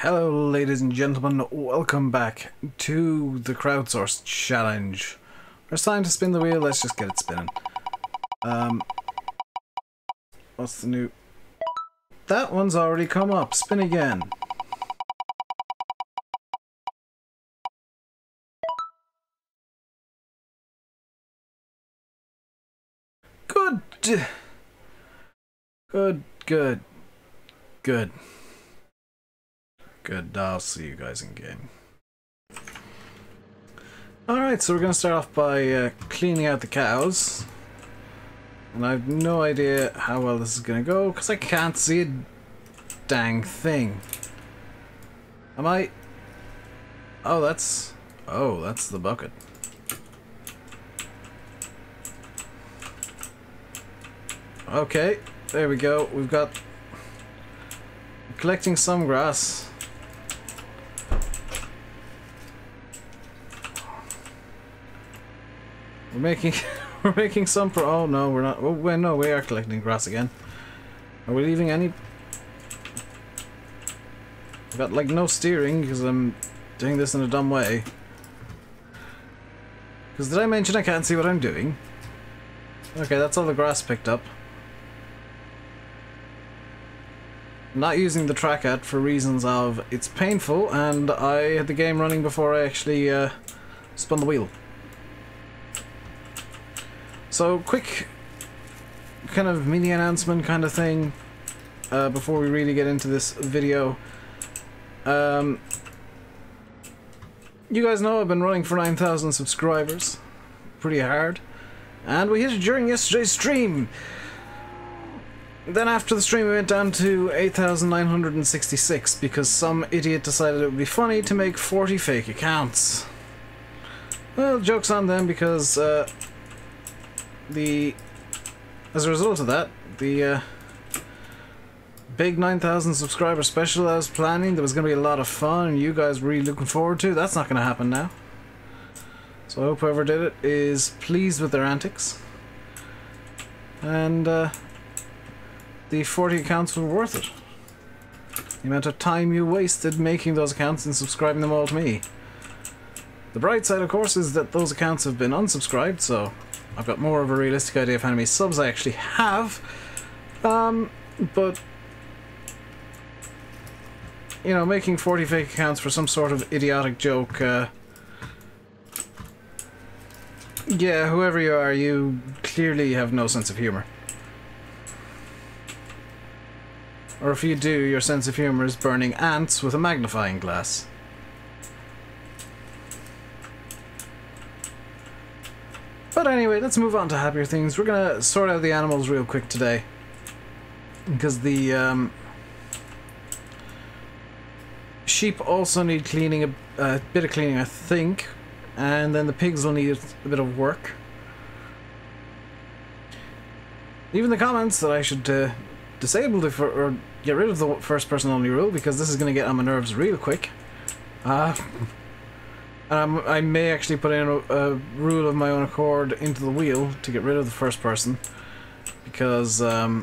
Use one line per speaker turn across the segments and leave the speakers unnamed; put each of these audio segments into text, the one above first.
Hello ladies and gentlemen, welcome back to the Crowdsourced challenge. It's time to spin the wheel, let's just get it spinning. What's the new... That one's already come up, spin again. Good. Good, I'll see you guys in game. Alright, so we're going to start off by cleaning out the cows. And I have no idea how well this is going to go, because I can't see a dang thing. Am I... Oh, that's the bucket. Okay, there we go. We've got... collecting some grass. We're making some oh no, we're not. Oh wait, no, we are collecting grass again. Are we leaving any? I've got like no steering because I'm doing this in a dumb way. Because did I mention I can't see what I'm doing? Okay, that's all the grass picked up. I'm not using the track at for reasons of it's painful and I had the game running before I actually spun the wheel. So, quick kind of mini announcement kind of thing before we really get into this video. You guys know I've been running for 9,000 subscribers. Pretty hard. And we hit it during yesterday's stream. Then after the stream we went down to 8,966 because some idiot decided it would be funny to make 40 fake accounts. Well, joke's on them because... as a result of that, the big 9,000 subscriber special I was planning, that was going to be a lot of fun and you guys were really looking forward to, that's not going to happen now. So I hope whoever did it is pleased with their antics. And the 40 accounts were worth it. The amount of time you wasted making those accounts and subscribing them all to me. The bright side, of course, is that those accounts have been unsubscribed, so I've got more of a realistic idea of how many subs I actually have, but, you know, making 40 fake accounts for some sort of idiotic joke, yeah, whoever you are, you clearly have no sense of humor. Or if you do, your sense of humor is burning ants with a magnifying glass. But anyway, let's move on to happier things. We're gonna sort out the animals real quick today. Because the sheep also need cleaning, a bit of cleaning I think. And then the pigs will need a bit of work. Even the comments that I should disable or get rid of the first person only rule because this is gonna get on my nerves real quick. I may actually put in a rule of my own accord into the wheel to get rid of the first person, because yeah,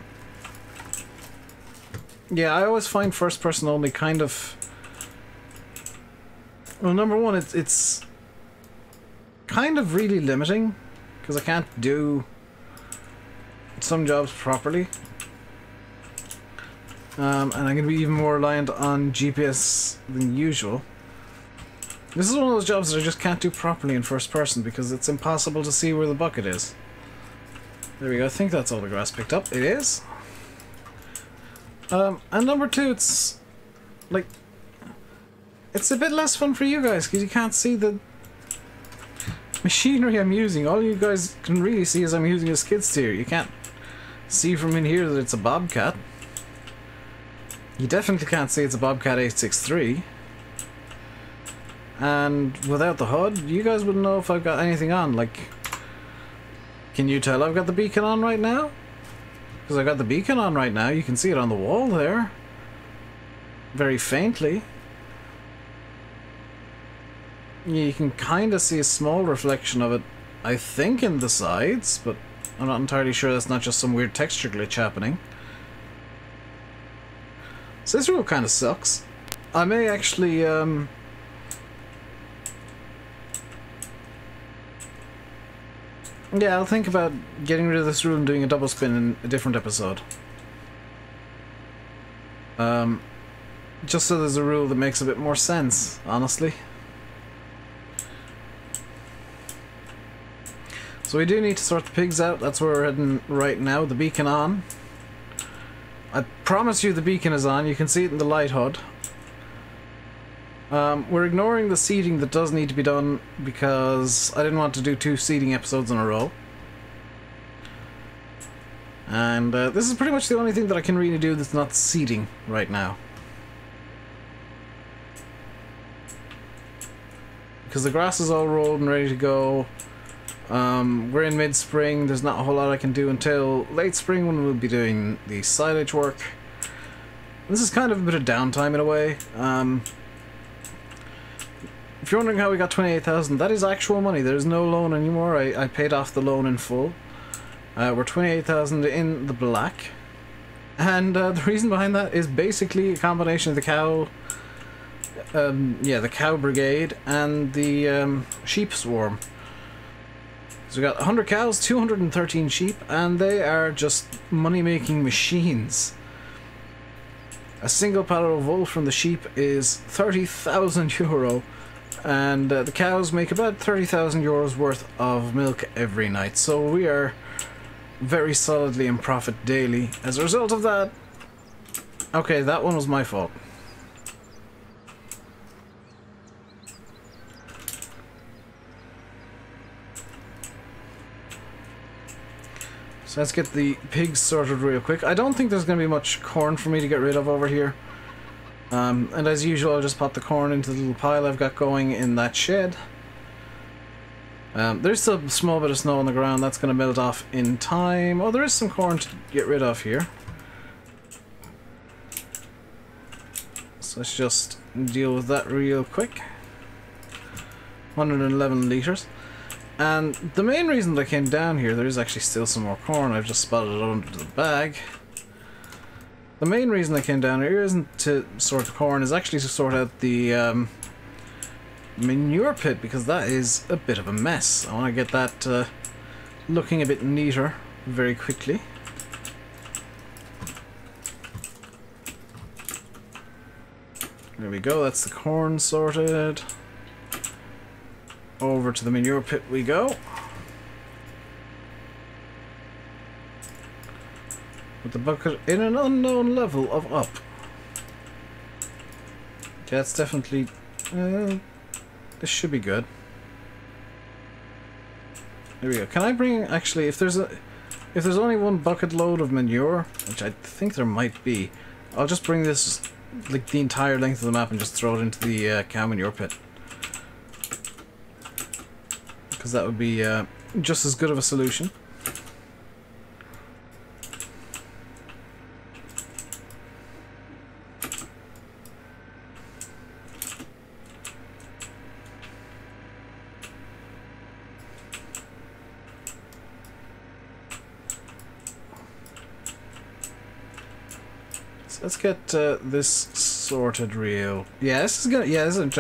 I always find first person only kind of, well, number one, it's kind of really limiting because I can't do some jobs properly, and I'm going to be even more reliant on GPS than usual. This is one of those jobs that I just can't do properly in first person because it's impossible to see where the bucket is. There we go, I think that's all the grass picked up. It is. And number two, it's like, it's a bit less fun for you guys because you can't see the machinery I'm using. All you guys can really see is I'm using a skid steer. You can't see from in here that it's a Bobcat. You definitely can't see it's a Bobcat 863. And without the HUD, you guys wouldn't know if I've got anything on. Like, can you tell I've got the beacon on right now? Because I've got the beacon on right now. You can see it on the wall there. Very faintly. You can kind of see a small reflection of it, I think, in the sides, but I'm not entirely sure that's not just some weird texture glitch happening. So this rule kind of sucks. I may actually, yeah, I'll think about getting rid of this rule and doing a double spin in a different episode. Just so there's a rule that makes a bit more sense, honestly. So we do need to sort the pigs out. That's where we're heading right now. The beacon on. I promise you the beacon is on. You can see it in the light HUD. We're ignoring the seeding that does need to be done because I didn't want to do 2 seeding episodes in a row. And this is pretty much the only thing that I can really do that's not seeding right now. Because the grass is all rolled and ready to go. We're in mid-spring, there's not a whole lot I can do until late spring when we'll be doing the silage work. This is kind of a bit of downtime in a way. If you're wondering how we got 28,000, that is actual money. There's no loan anymore. I paid off the loan in full. We're 28,000 in the black. And the reason behind that is basically a combination of the cow... yeah, the cow brigade and the sheep swarm. So we got 100 cows, 213 sheep, and they are just money-making machines. A single pallet of wool from the sheep is 30,000 euro, and the cows make about 30,000 euros worth of milk every night. So we are very solidly in profit daily as a result of that. Okay, that one was my fault. So let's get the pigs sorted real quick. I don't think there's going to be much corn for me to get rid of over here. And as usual, I'll just pop the corn into the little pile I've got going in that shed. There's still a small bit of snow on the ground. That's going to melt off in time. Oh, there is some corn to get rid of here. So let's just deal with that real quick. 111 litres. And the main reason that I came down here, there is actually still some more corn. I've just spotted it under the bag. The main reason I came down here isn't to sort the corn, is actually to sort out the manure pit, because that is a bit of a mess. I want to get that looking a bit neater very quickly. There we go, that's the corn sorted. Over to the manure pit we go. With the bucket in an unknown level of up. Okay, that's definitely... this should be good. There we go. Can I bring... Actually, if there's only one bucket load of manure, which I think there might be, I'll just bring this, like, the entire length of the map and just throw it into the cow manure pit. Because that would be just as good of a solution. So let's get this sorted real. Yeah, this is gonna. Yeah, this is, I'm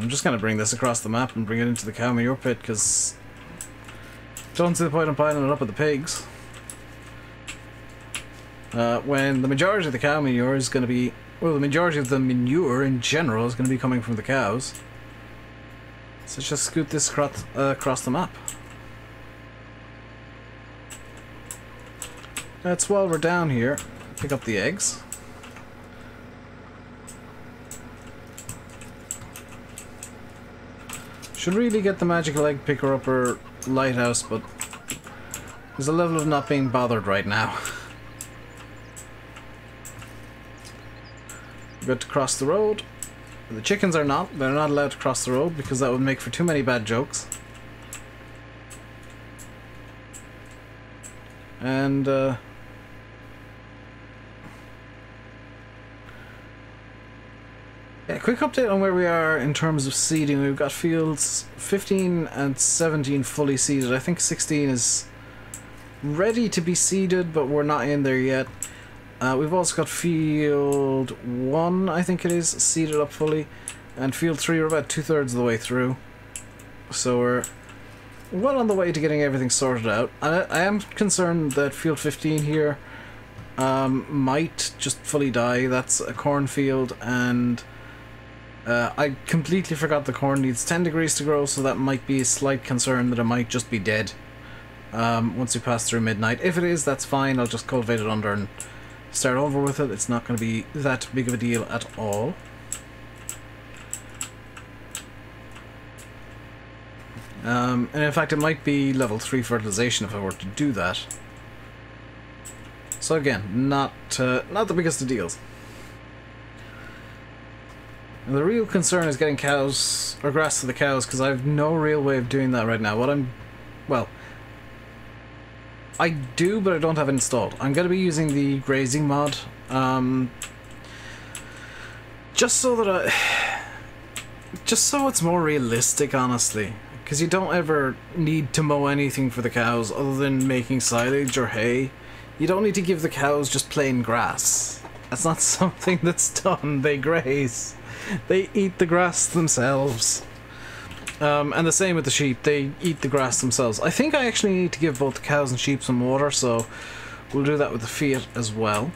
just gonna bring this across the map and bring it into the cow manure pit, because don't see the point in piling it up with the pigs. When the majority of the cow manure is going to be, well, the majority of the manure in general is going to be coming from the cows. So let's just scoot this across the map. Let's, while we're down here, pick up the eggs. Should really get the magical egg picker up or lighthouse, but there's a level of not being bothered right now. We're good to cross the road. The chickens are not. They're not allowed to cross the road because that would make for too many bad jokes. And yeah, quick update on where we are in terms of seeding. We've got fields 15 and 17 fully seeded. I think 16 is ready to be seeded, but we're not in there yet. We've also got field 1, I think it is, seeded up fully, and field 3 we're about 2/3 of the way through. So we're well on the way to getting everything sorted out. I am concerned that field 15 here might just fully die. That's a cornfield, and I completely forgot the corn needs 10 degrees to grow, so that might be a slight concern that it might just be dead once we pass through midnight. If it is, that's fine. I'll just cultivate it under and start over with it. It's not going to be that big of a deal at all. And in fact, it might be level 3 fertilization if I were to do that. So again, not the biggest of deals. And the real concern is getting cows, or grass to the cows, because I have no real way of doing that right now. Well, I do, but I don't have it installed. I'm going to be using the grazing mod, just so it's more realistic, honestly. Because you don't ever need to mow anything for the cows other than making silage or hay. You don't need to give the cows just plain grass. That's not something that's done. They graze. They eat the grass themselves. And the same with the sheep. They eat the grass themselves. I think I actually need to give both the cows and sheep some water, so we'll do that with the Fiat as well.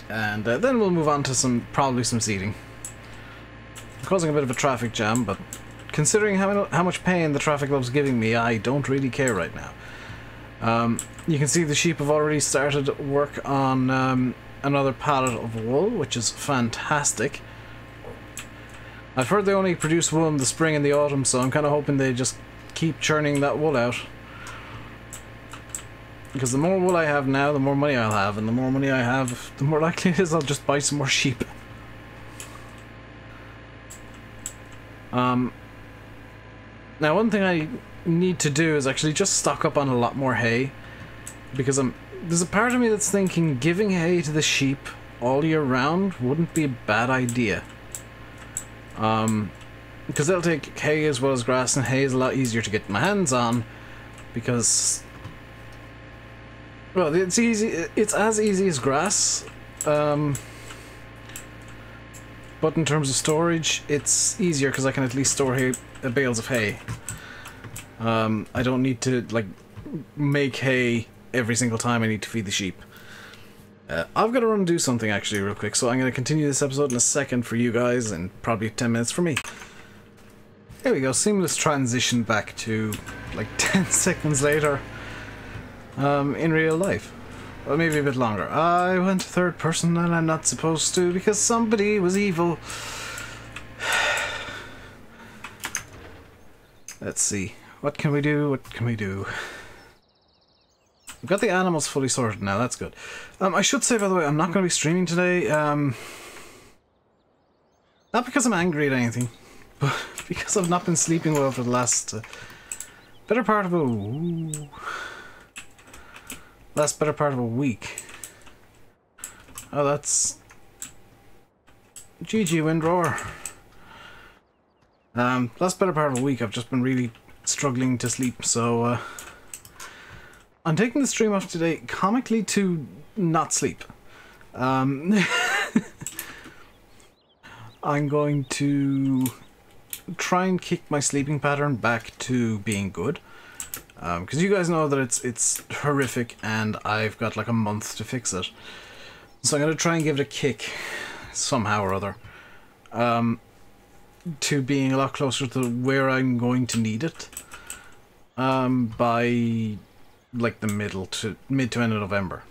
And then we'll move on to probably some seeding. Causing a bit of a traffic jam, but considering how much pain the traffic love's giving me, I don't really care right now. You can see the sheep have already started work on another pallet of wool, which is fantastic. I've heard they only produce wool in the spring and the autumn, so I'm kind of hoping they just keep churning that wool out. Because the more wool I have now, the more money I'll have, and the more money I have, the more likely it is I'll just buy some more sheep. Now, one thing I need to do is actually just stock up on a lot more hay, because there's a part of me that's thinking giving hay to the sheep all year round wouldn't be a bad idea. Because they'll take hay as well as grass, and hay is a lot easier to get my hands on, because, well, it's as easy as grass, but in terms of storage, it's easier because I can at least store bales of hay. I don't need to, like, make hay every single time I need to feed the sheep. I've got to run and do something actually real quick, so I'm going to continue this episode in a second for you guys, and probably 10 minutes for me. There we go, seamless transition back to like 10 seconds later in real life. Well, maybe a bit longer. I went to third person and I'm not supposed to because somebody was evil. Let's see. What can we do? What can we do? We've got the animals fully sorted now, that's good. I should say, by the way, I'm not going to be streaming today. Not because I'm angry at anything, but because I've not been sleeping well for the last better part of a week. Oh, that's GG Windroar. Last better part of a week, I've just been really struggling to sleep, so I'm taking the stream off today comically to not sleep. I'm going to try and kick my sleeping pattern back to being good, because you guys know that it's horrific and I've got like a month to fix it. So I'm going to try and give it a kick somehow or other, to being a lot closer to where I'm going to need it by like the mid to end of November.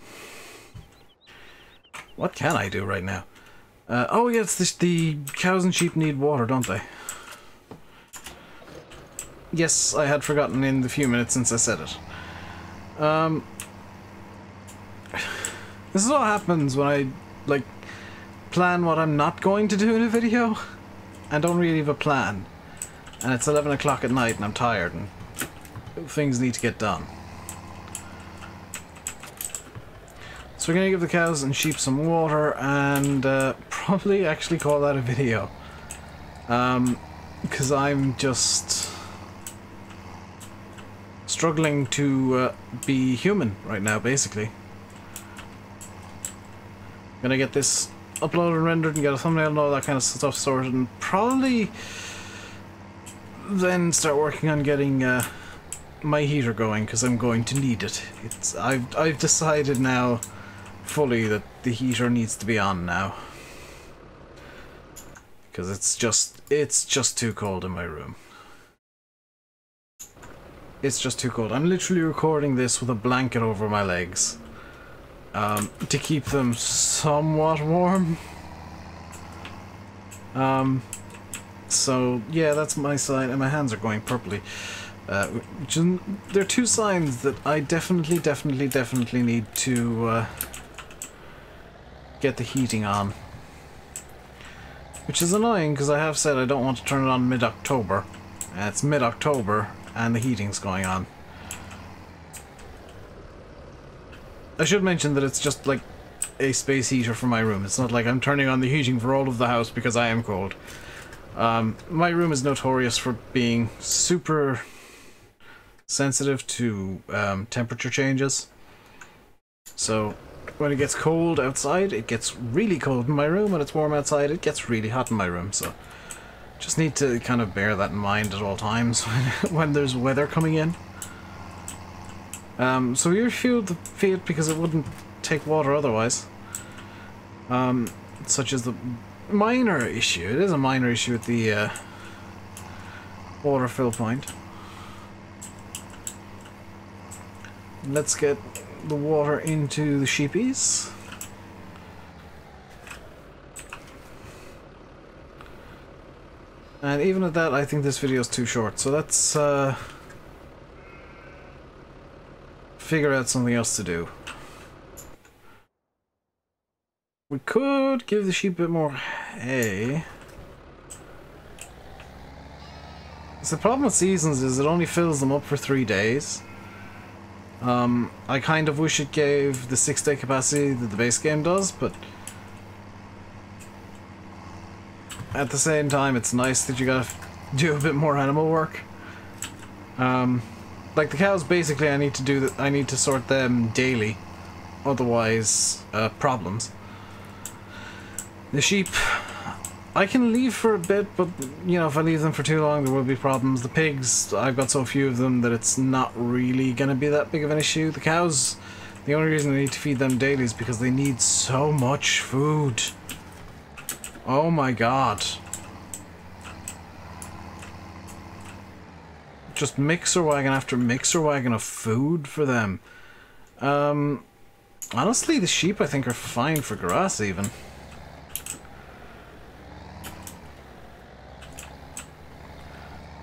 What can I do right now? Oh yeah, it's the cows and sheep need water, don't they? Yes, I had forgotten in the few minutes since I said it. This is what happens when I like plan what I'm not going to do in a video and don't really have a plan. And it's 11 o'clock at night and I'm tired and things need to get done. So we're going to give the cows and sheep some water and probably actually call that a video. Because I'm just struggling to be human right now, basically. gonna get this uploaded and rendered and get a thumbnail and all that kind of stuff sorted, and probably then start working on getting my heater going, because I'm going to need it. I've decided now fully that the heater needs to be on now, because it's just too cold in my room. It's just too cold. I'm literally recording this with a blanket over my legs to keep them somewhat warm. So yeah, that's my sign, and my hands are going purpley. There are two signs that I definitely need to get the heating on. Which is annoying, because I have said I don't want to turn it on mid-October. It's mid-October, and the heating's going on. I should mention that it's just like a space heater for my room. It's not like I'm turning on the heating for all of the house because I am cold. My room is notorious for being super sensitive to temperature changes. So when it gets cold outside, it gets really cold in my room. When it's warm outside, it gets really hot in my room. So just need to kind of bear that in mind at all times when there's weather coming in. So we refueled the Fiat because it wouldn't take water otherwise. Such as the minor issue. It is a minor issue with the water fill point. Let's get the water into the sheepies. And even at that, I think this video is too short, so let's figure out something else to do. We could give the sheep a bit more hay. So the problem with seasons is it only fills them up for 3 days. I kind of wish it gave the 6-day capacity that the base game does, but at the same time it's nice that you gotta do a bit more animal work. Like the cows, basically I need to do that. I need to sort them daily, otherwise problems. The sheep I can leave for a bit, but you know, if I leave them for too long there will be problems. The pigs, I've got so few of them that it's not really gonna be that big of an issue. The cows, the only reason I need to feed them daily is because they need so much food. Oh my god. Just mixer wagon after mixer wagon of food for them. Honestly, the sheep I think are fine for grass even.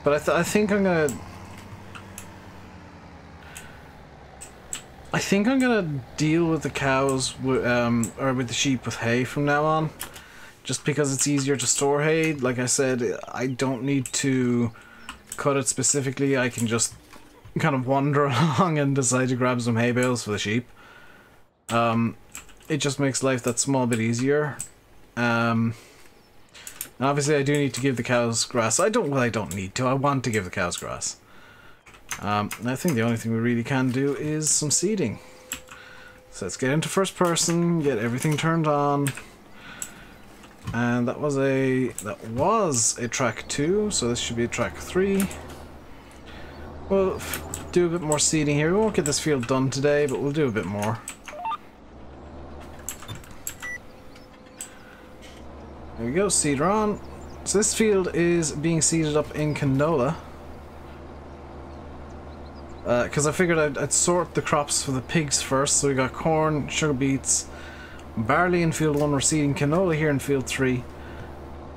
But I think I'm gonna... I think I'm gonna deal with the cows, or with the sheep with hay from now on. Just because it's easier to store hay. Like I said, I don't need to cut it specifically. I can just kind of wander along and decide to grab some hay bales for the sheep. It just makes life that small bit easier. Obviously I do need to give the cows grass. I don't need to. I want to give the cows grass. I think the only thing we really can do is some seeding. So let's get into first person, get everything turned on. And that was a track 2, so this should be a track 3. We'll do a bit more seeding here. We won't get this field done today, but we'll do a bit more. There we go, seeder on. So this field is being seeded up in canola. Because I figured I'd sort the crops for the pigs first. So we got corn, sugar beets, barley in field 1, we're seeding canola here in field 3.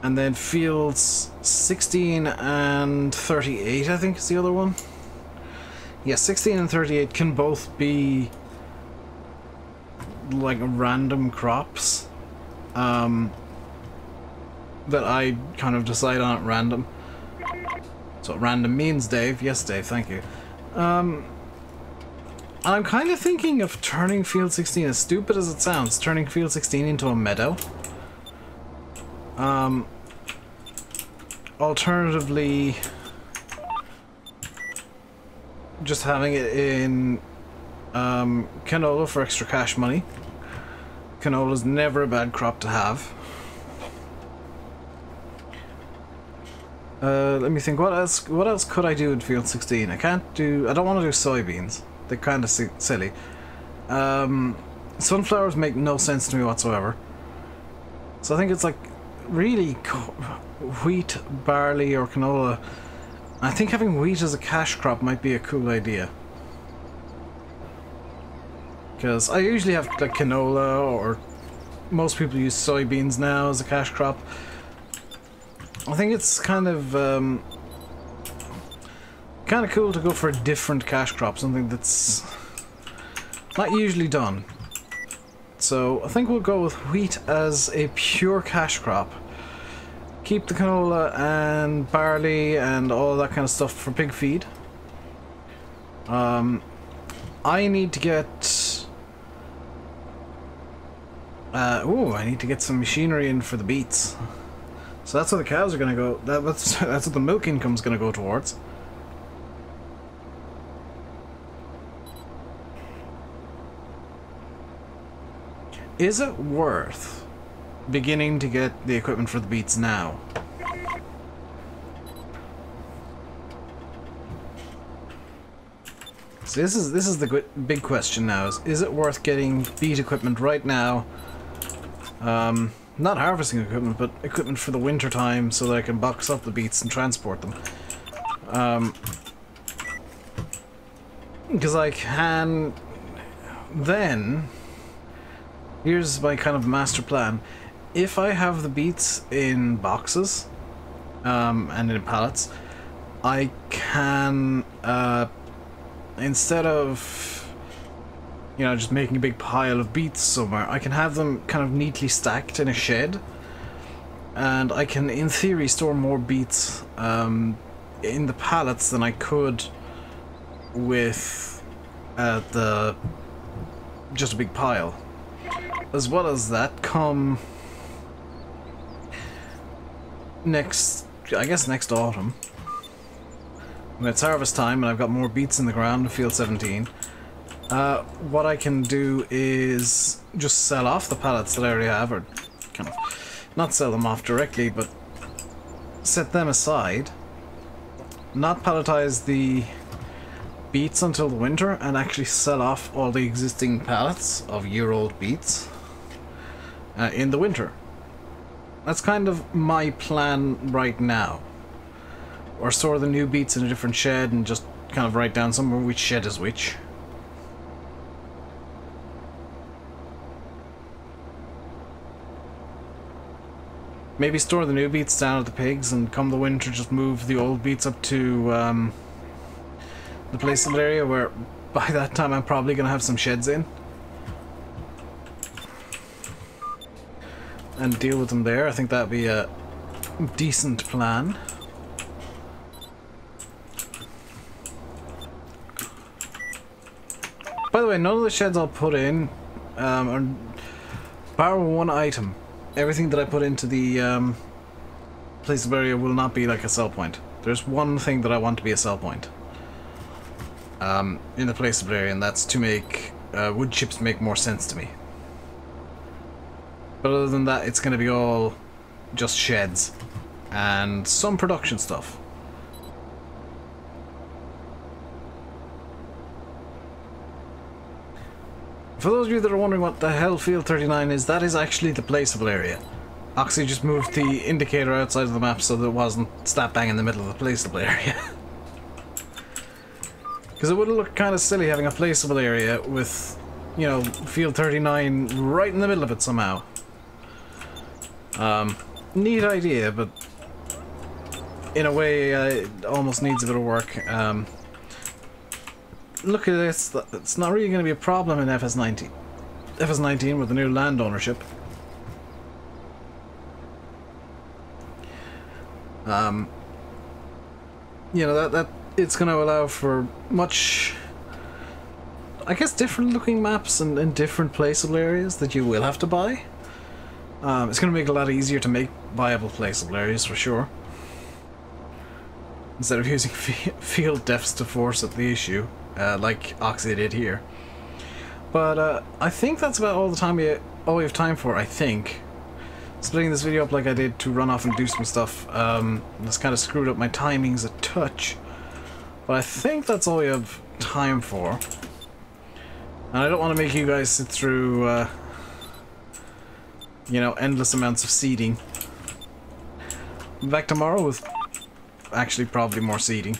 And then fields 16 and 38 I think is the other one. Yeah, 16 and 38 can both be like random crops. That I kind of decide on at random. So what random means, Dave. Yes, Dave, thank you. I'm kind of thinking of turning field 16, as stupid as it sounds, turning field 16 into a meadow. Alternatively, just having it in canola for extra cash money. canola is never a bad crop to have. Let me think. What else could I do in field 16? I don't want to do soybeans. They're kind of silly. Sunflowers make no sense to me whatsoever. So I think it's like really wheat, barley, or canola. I think having wheat as a cash crop might be a cool idea. Because I usually have like canola, or most people use soybeans now as a cash crop. I think it's kind of cool to go for a different cash crop, something that's not usually done. So I think we'll go with wheat as a pure cash crop. Keep the canola and barley and all that kind of stuff for pig feed. I need to get... I need to get some machinery in for the beets. So that's where the cows are going to go. That's what the milk income's going to go towards. Is it worth beginning to get the equipment for the beets now? So this is the big question now. Is it worth getting beet equipment right now? Not harvesting equipment, but equipment for the winter time so that I can box up the beets and transport them. Because I can then... Here's my kind of master plan. If I have the beets in boxes and in pallets, I can, instead of, you know, just making a big pile of beets somewhere, I can have them kind of neatly stacked in a shed, and I can, in theory, store more beets in the pallets than I could with just a big pile. As well as that, come next autumn, when it's harvest time and I've got more beets in the ground in field 17, what I can do is just sell off the pallets that I already have, or kind of not sell them off directly, but set them aside, not palletize the beets until the winter, and actually sell off all the existing pallets of year-old beets in the winter. That's kind of my plan right now. Or store the new beets in a different shed and just kind of write down somewhere which shed is which. Maybe store the new beets down at the pigs, and come the winter just move the old beets up to the placeable area, where by that time I'm probably going to have some sheds in. And deal with them there. I think that'd be a decent plan. By the way, none of the sheds I'll put in are bar one item. Everything that I put into the placeable area will not be like a sell point. There's one thing that I want to be a sell point in the placeable area, and that's to make wood chips make more sense to me. But other than that, it's going to be all just sheds and some production stuff. For those of you that are wondering what the hell Field 39 is, that is actually the placeable area. Oxy just moved the indicator outside of the map so that it wasn't slap bang in the middle of the placeable area. Because it would look kind of silly having a placeable area with, you know, Field 39 right in the middle of it somehow. Neat idea, but in a way it almost needs a bit of work. Look at this, it's not really going to be a problem in FS19. FS19 with the new land ownership. You know, that it's going to allow for much, I guess, different looking maps and different placeable areas that you will have to buy. It's going to make it a lot easier to make viable placeable areas for sure, instead of using field defs to force at the issue, like Oxy did here. But I think that's about all the time we all we have time for, I think. Splitting this video up like I did to run off and do some stuff, that's kind of screwed up my timings a touch. But I think that's all we have time for. And I don't want to make you guys sit through, you know, endless amounts of seeding. I'm back tomorrow with actually probably more seeding.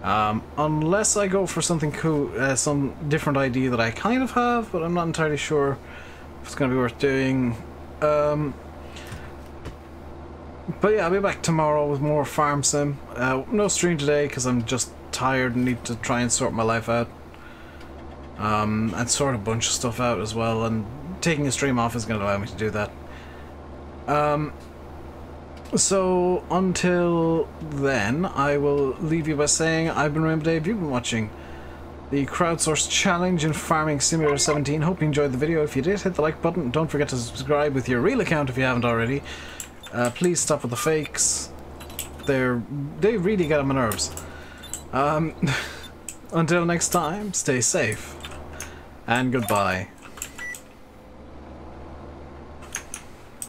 Unless I go for something cool, some different idea that I kind of have, but I'm not entirely sure if it's going to be worth doing. But yeah, I'll be back tomorrow with more farm sim. No stream today because I'm just tired and need to try and sort my life out. And sort a bunch of stuff out as well, and taking a stream off is going to allow me to do that. So until then, I will leave you by saying I've been RainbowDave, you've been watching the Crowdsourced Challenge in Farming Simulator 17. Hope you enjoyed the video. If you did, hit the like button. Don't forget to subscribe with your real account if you haven't already. Please stop with the fakes. They really get on my nerves. Until next time, stay safe. And goodbye.